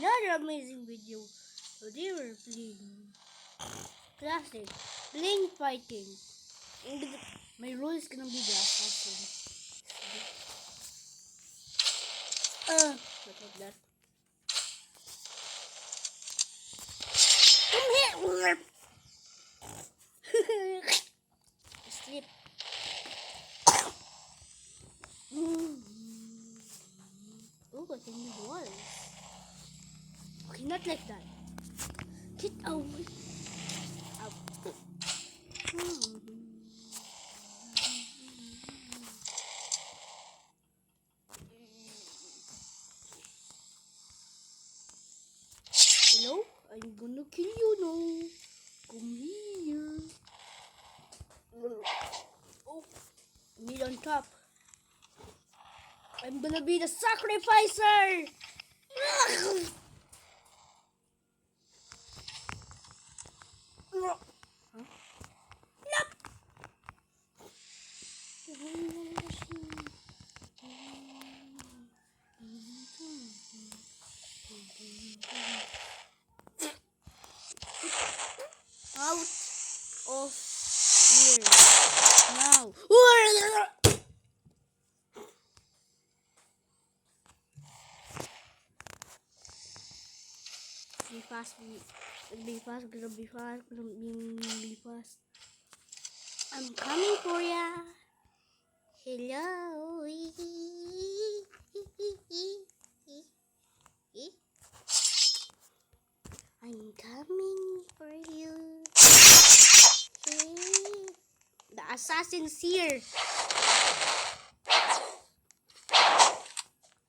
another amazing video. Today we're playing classic plane fighting. And my role is gonna be the assassin. Look at that. Come here! Sleep. Oh, I can use walls. Okay, not like that. Get away. Out. Hello? I'm gonna kill you now. Come here. Oh, meat on top. I'm gonna be the sacrificer. Huh? Out of here now. Be fast, be fast, gonna be fast, gonna be fast. I'm coming for ya. Hello. I'm coming for you. The assassin's here.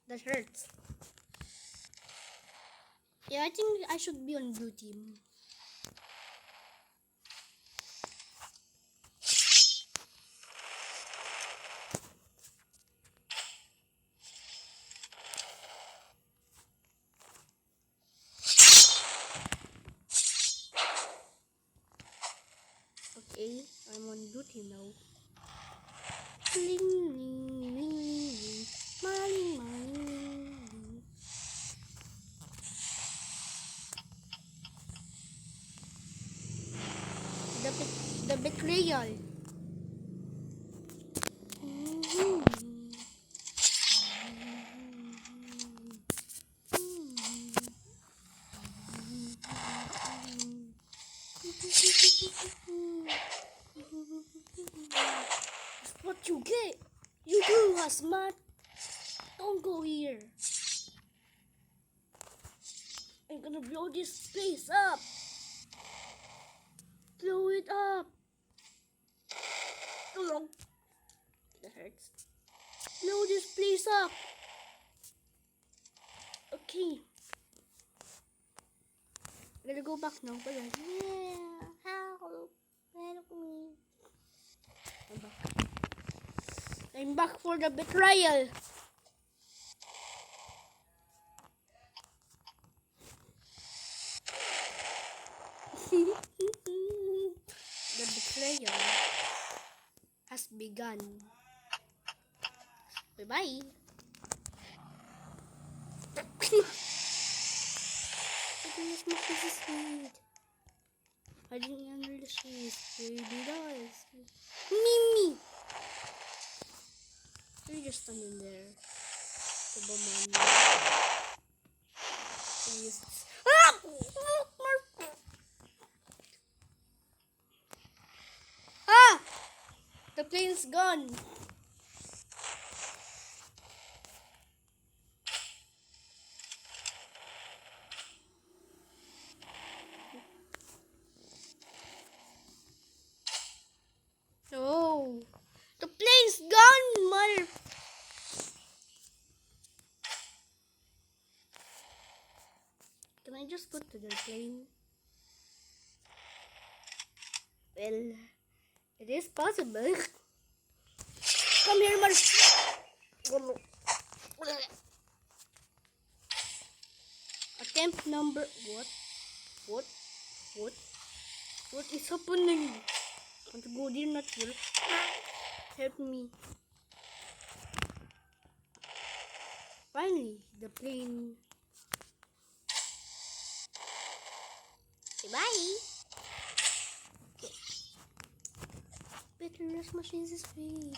That hurts. Yeah, I think I should be on blue team. Okay, I'm on blue team now. Ling, ling, ling, ling. Maling, maling. The betrayal. What you get? You do, Asmat. Don't go here. I'm gonna blow this place up. Blow it up. Too long. That hurts. Blow this place up. Okay. I'm gonna go back now. Yeah. Help. Help me. I'm back. I'm back for the betrayal. The betrayal has begun. Bye-bye. I didn't under the sheet. Baby does. Mimi! You're just standing there. Please. Ah! Ah! The plane's gone. Oh, the plane's gone, mother. Can I just go to the plane? Well, it is possible. Come here, mother. Attempt number. What? What is happening? Want to go there, not here. Help me. Finally, the plane Bye. Better machines is sweet.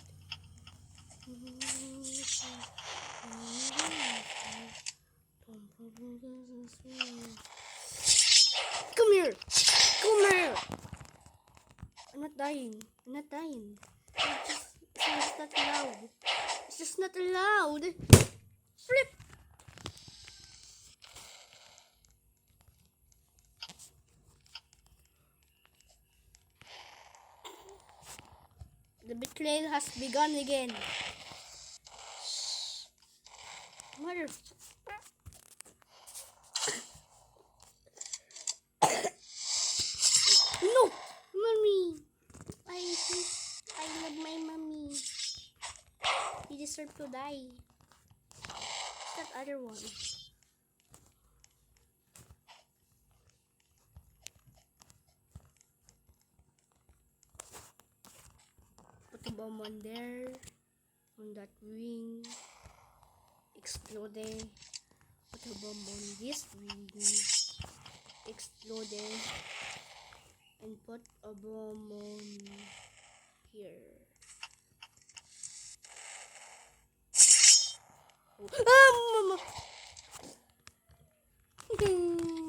Come here. Come here. I'm not dying. I'm not dying. It's just not allowed. It's just not allowed. Flip. The betrayal has begun again. Mother. No, mommy. I love my mommy. You deserve to die. That other one. Put a bomb on there. On that wing. Explode. Put a bomb on this wing. Explode. And put a bomb on here. Mama.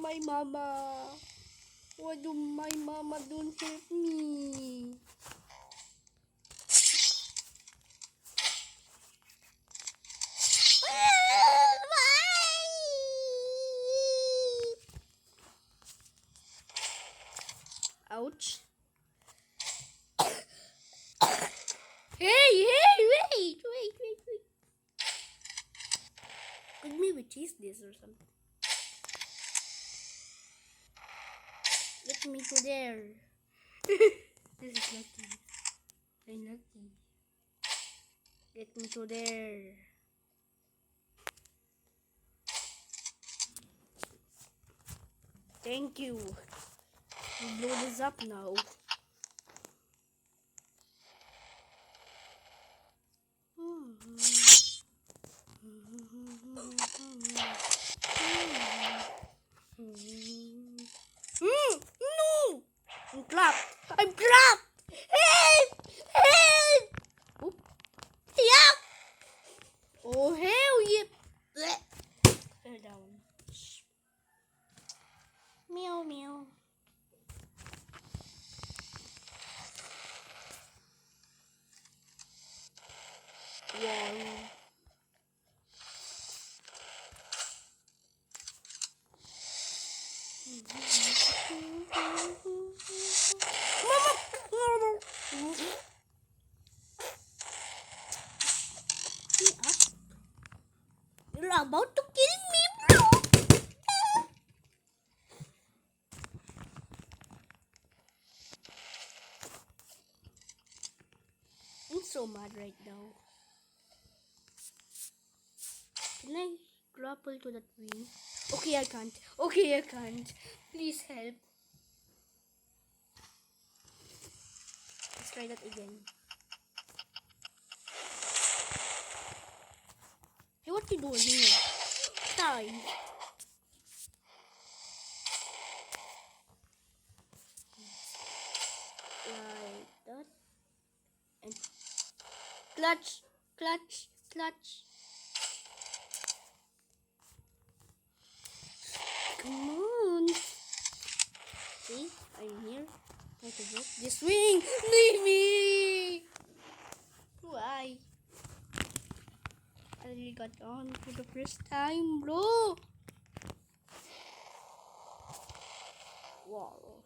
My mama. Why do my mama don't help me? Ouch. Hey, wait. Could maybe cheese this or something. Let me go there. This is lucky. I'm lucky. Let me go there. Thank you. We blow this up now. No! I'm trapped. Help! Oop. Yeah! Oh hell yeah! Fell down. Meow meow. Wow. Mama! You're about to kill me, bro! I'm so mad right now. Can I grapple to that wing? Okay, I can't. Please help. Let's try that again. Hey, what you doing here? Die. Like that. And clutch. Come on. See, I'm here. Try to get this wing. Leave me. Why? I really got on for the first time, bro. Wow.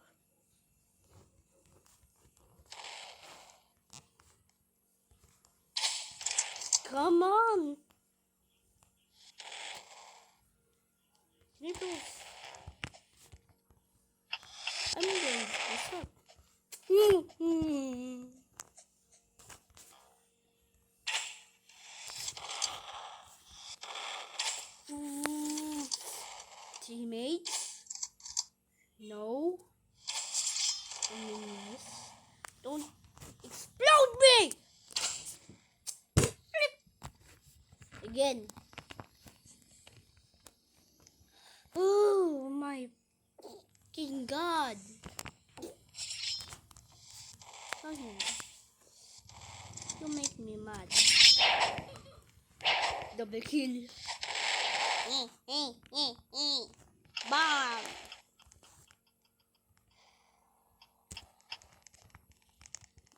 Come on. Nipples. I'm going. What's up? Teammates? No. I mean, yes. Don't explode me! Again. Okay, freaking god. Okay. You make me mad. Double kill. Bam!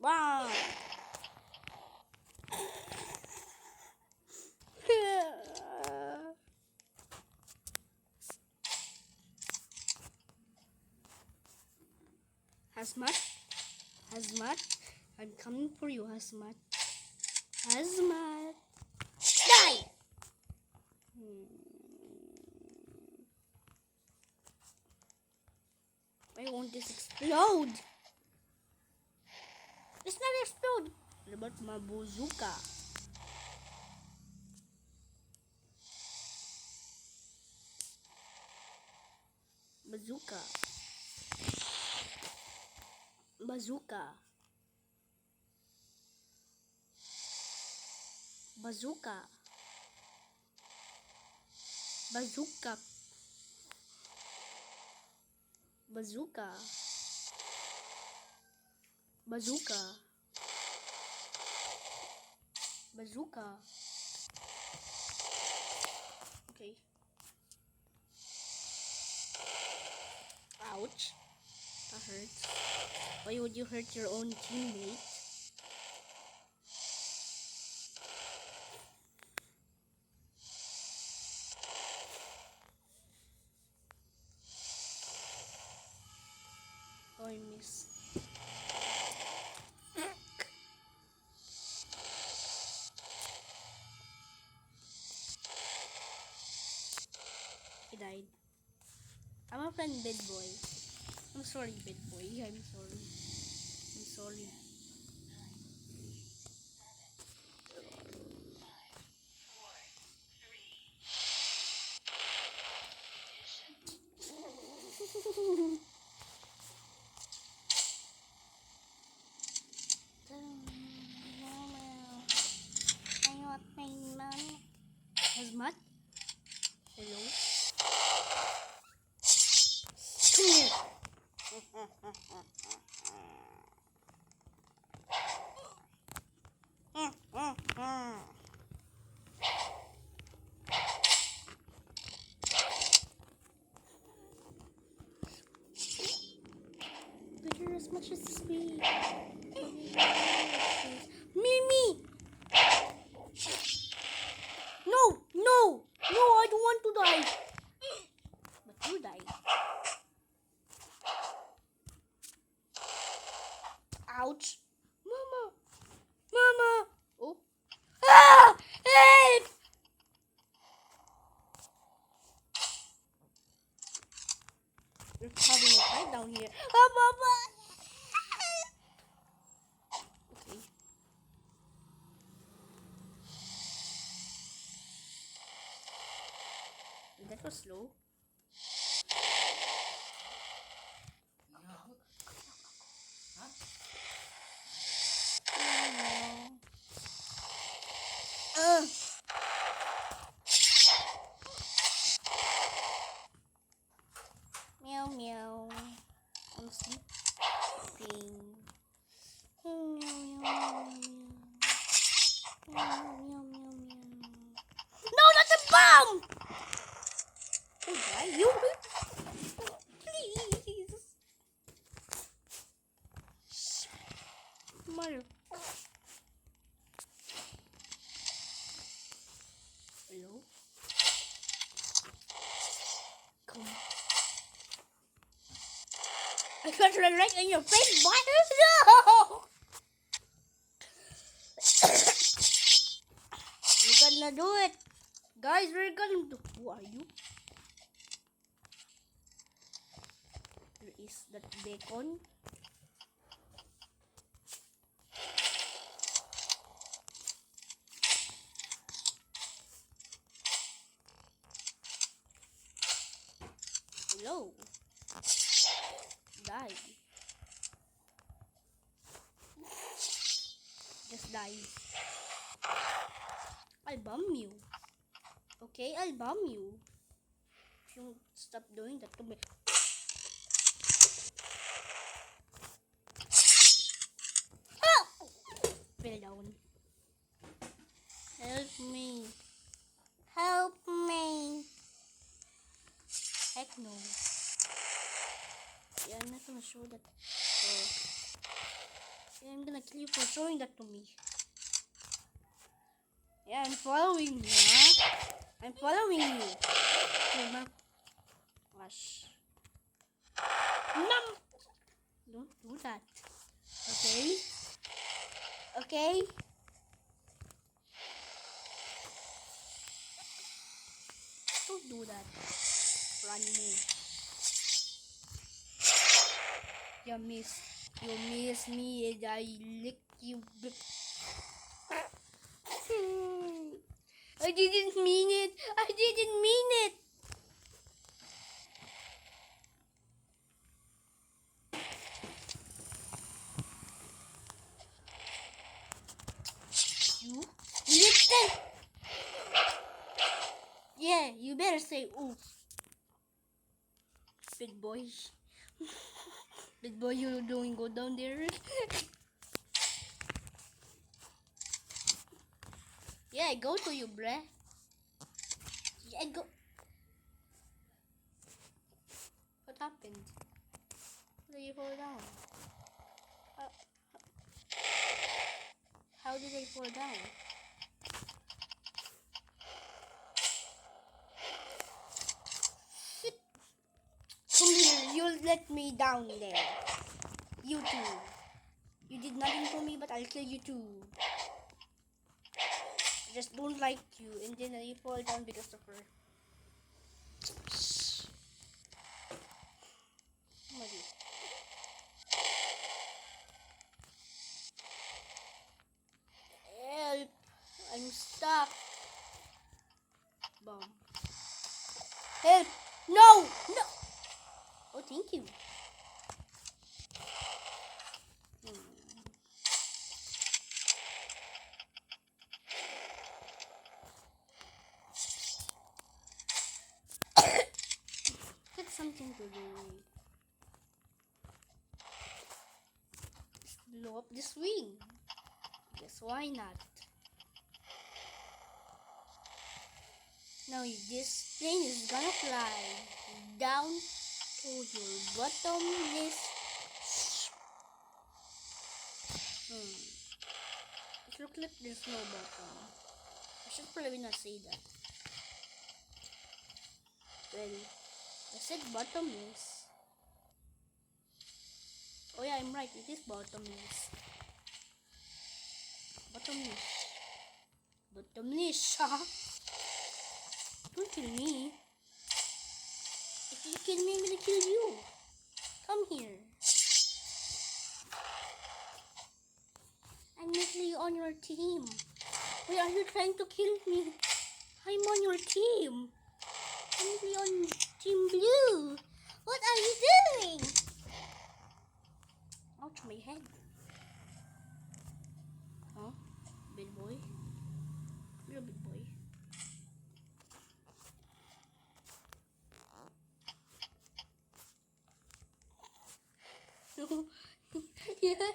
Bam! Hazmat? Hazmat? I'm coming for you, Hazmat. Hazmat! Die! Why won't this explode? It's not explode! What about my bazooka? Bazooka. Bazooka. Bazooka. Bazooka. Bazooka. Bazooka. Bazooka. Okay. Ouch. That hurts. Why would you hurt your own teammate? Oh, I miss. He died. I'm a friend, bad boy. I'm sorry, bad boy. I'm sorry. I'm sorry. Hazmat? Hello? Come here! Better as much as speed. Mimi! No! No! No, I don't want to die! But you died. Ouch! Mama! Mama! Oh! Ah! Help! You're having a fight down here. Ah, Mama! Okay. That was slow. Meow meow. I'm sleeping. Meow meow meow meow meow meow. No, not the bomb! Oh, die you? Please. Mother. Hello? Come. I got it right in your face, boy. No! We're gonna do it. Guys, we're gonna do. Who are you? Is that bacon? Hello. Die. Just die. I'll bomb you. Okay, I'll bomb you. If you stop doing that to me. me. Help me. Heck no. Yeah, I'm not gonna show that. Yeah, I'm gonna kill you for showing that to me. Yeah, I'm following you, huh? I'm following you. Okay, map. Gosh. Mom! Don't do that. Okay? Okay? Don't do that. Run me. You miss me and I lick you. I didn't mean it. I didn't mean it. You little. Yeah, you better say oof. Big boy. Big boy, you doing go down there? Yeah, I go to you, bruh. Yeah, I go. What happened? How did you fall down? How did I fall down? Come here, you'll let me down there. You too. You did nothing to me, but I'll kill you too. I just don't like you, and then I fall down because of her. Mali. Help! I'm stuck. Bomb. Help! No! No! Oh, thank you. Get something to do. Just blow up this wing. Guess why not? Now this plane is gonna fly down to your bottomless. It looks like there's no bottom. I should probably not say that. Well, I said bottomless. Oh yeah, I'm right. It is bottomless. Bottomless. Bottomless, huh? Don't kill me. If you kill me, I'm gonna kill you. Come here. I'm literally on your team. Why are you trying to kill me? I'm on your team. I'm literally on Team Blue. What are you doing? Ouch, my head. Huh? Big boy? You're a big boy. No. Yeah.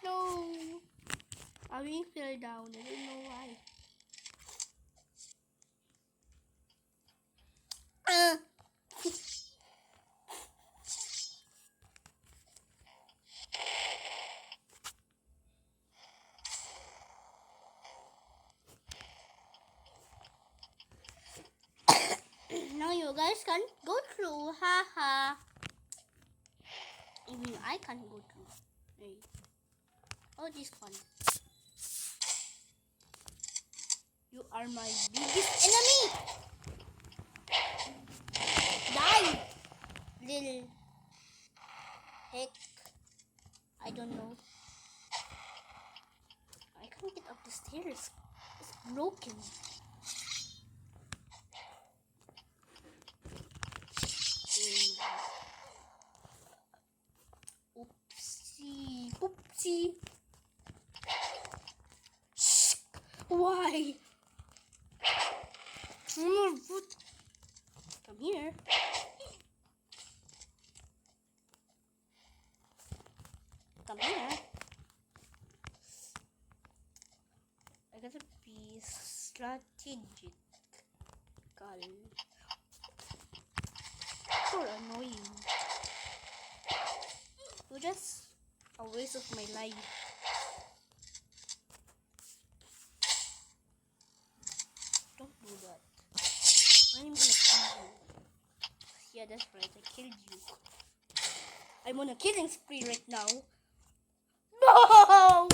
No. I really fell down. I don't know why. Now you guys can't go through. Haha. Even I can't go through. Hey. Oh, this one. You are my biggest enemy. Die, little heck. I don't know. I can't get up the stairs. It's broken. Oopsie. Oopsie. Why? Come here. Come here. I got a piece. Fidget. So annoying. You're just a waste of my life. Don't do that. I'm gonna kill you. Yeah, that's right. I killed you. I'm on a killing spree right now. No!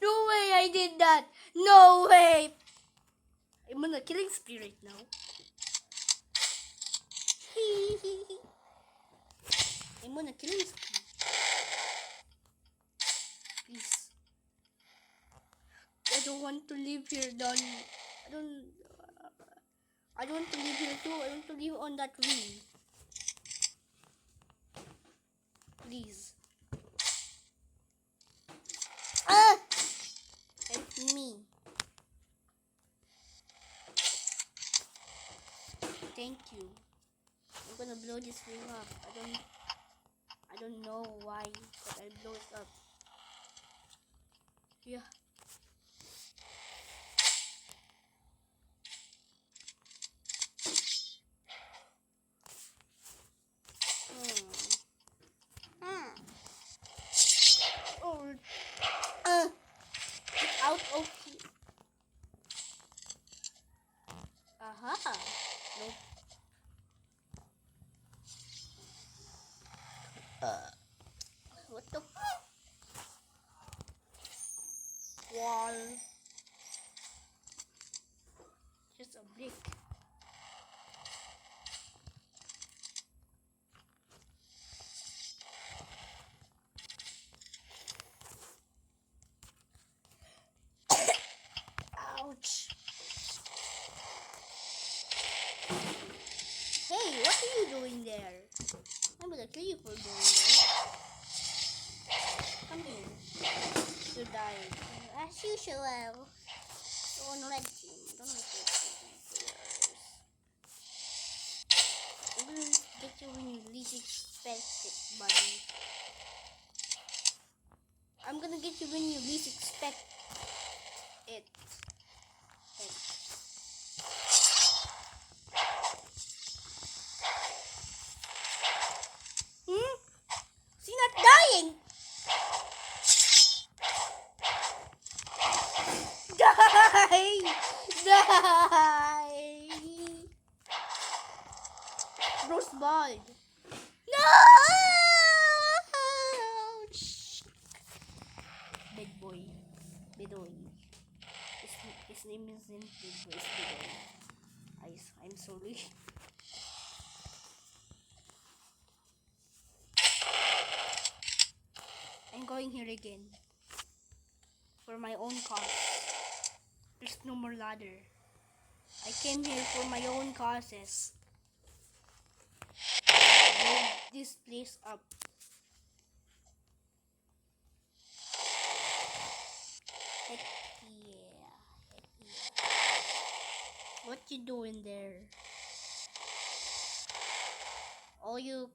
No way I did that. No way. I'm on a killing spree right now. I'm on a killing spree. Please. I don't want to live here, Don. I don't want to live here too. I want to live on that wing. Please. Ah! Help me. Thank you. I'm gonna blow this thing up. I don't know why, but I'll blow it up. Yeah. Oh. Get out of here. Aha. Nope. What the fuck? Wall. Just a brick. Ouch. Hey, what are you doing there? I'm gonna kill you for doing that. Come here. You died. As usual. Don't let him. Don't let him. I'm gonna get you when you least expect it, buddy. I'm gonna get you when you least expect it. Hmm? Is he not dying? Die! Die! Rosebud. No! Bad boy. Bedoy. His name isn't Bad Boy, it's Bedoy. I'm sorry. I'm going here again. For my own cause. There's no more ladder. I came here for my own causes. Build this place up. Heck yeah. Heck yeah. What you doing there? Oh, you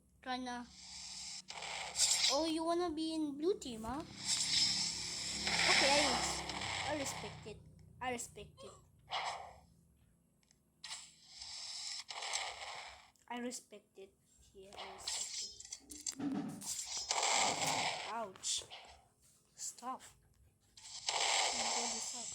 wanna be in blue team, huh? Okay, I respect it. I respect it. I respect it. Yeah, I respect it. Ouch. Stop. Blow this up.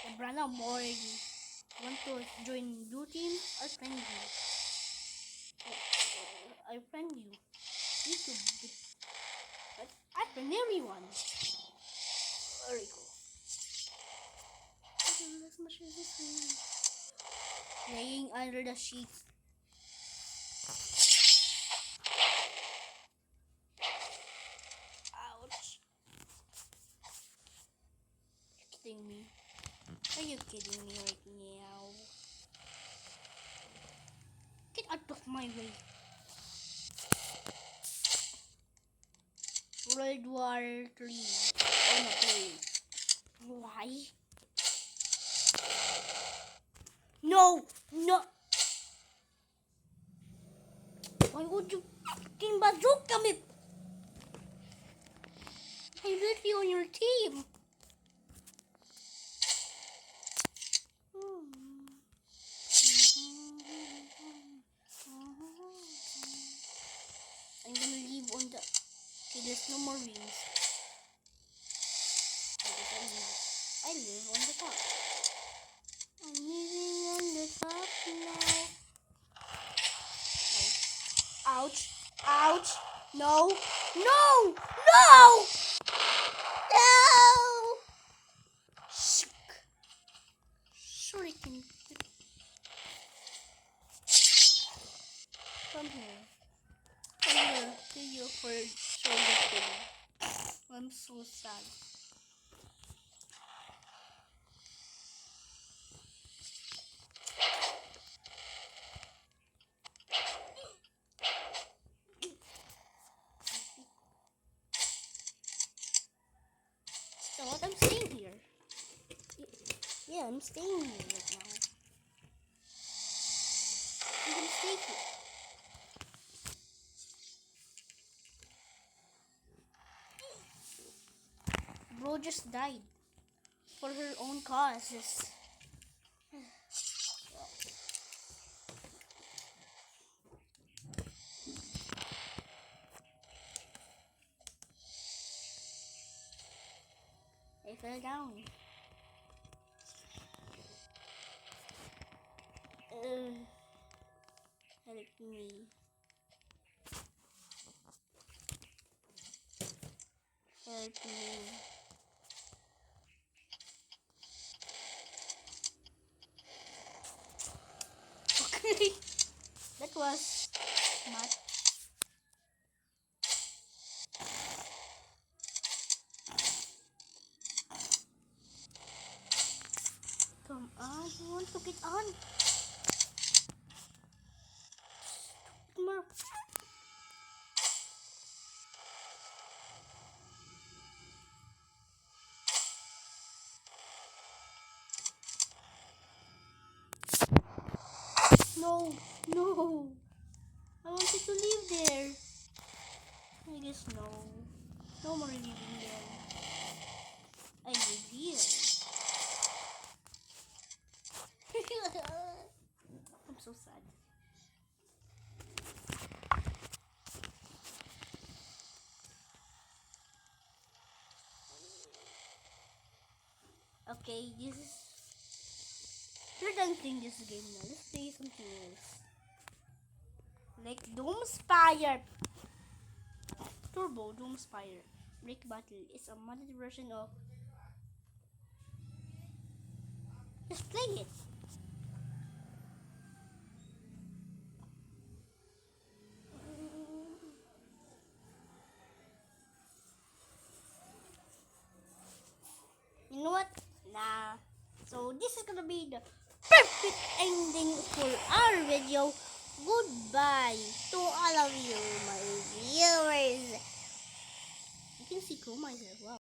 And Brana Mori, want to join blue team? I'll friend you. I'll friend you. YouTube. I friend everyone. Very cool. Laying under the sheets. Ouch. You're kidding me. Are you kidding me right now? Get out of my way. World War 3. Oh no, please. Why? No! No! would you fucking bazooka me? I'm literally on your team. I'm gonna leave on the... Okay, there's no more rings. I live on the top. I'm living on the top now. Ouch. Ouch. No. No. No. No. Shuriken. Come here. Come here. Thank you for showing the thing. I'm so sad. So what? I'm staying here. Yeah, I'm staying here right now. I'm gonna stay here. Bro just died for her own causes. I fell down. Help me. Help me. Okay. That was smart. Come on, you want to get on? More. No, no. I wanted to live there. I guess no. No more living there. I live here. I'm so sad. Okay, this is... We're done playing this game now. Let's play something else. Like Doomspire. Turbo Doomspire. Brick Battle is a modded version of... Let's play it. You know what? Nah. So this is gonna be the perfect ending for our video. Goodbye to all of you, my viewers. You can see Chroma as well.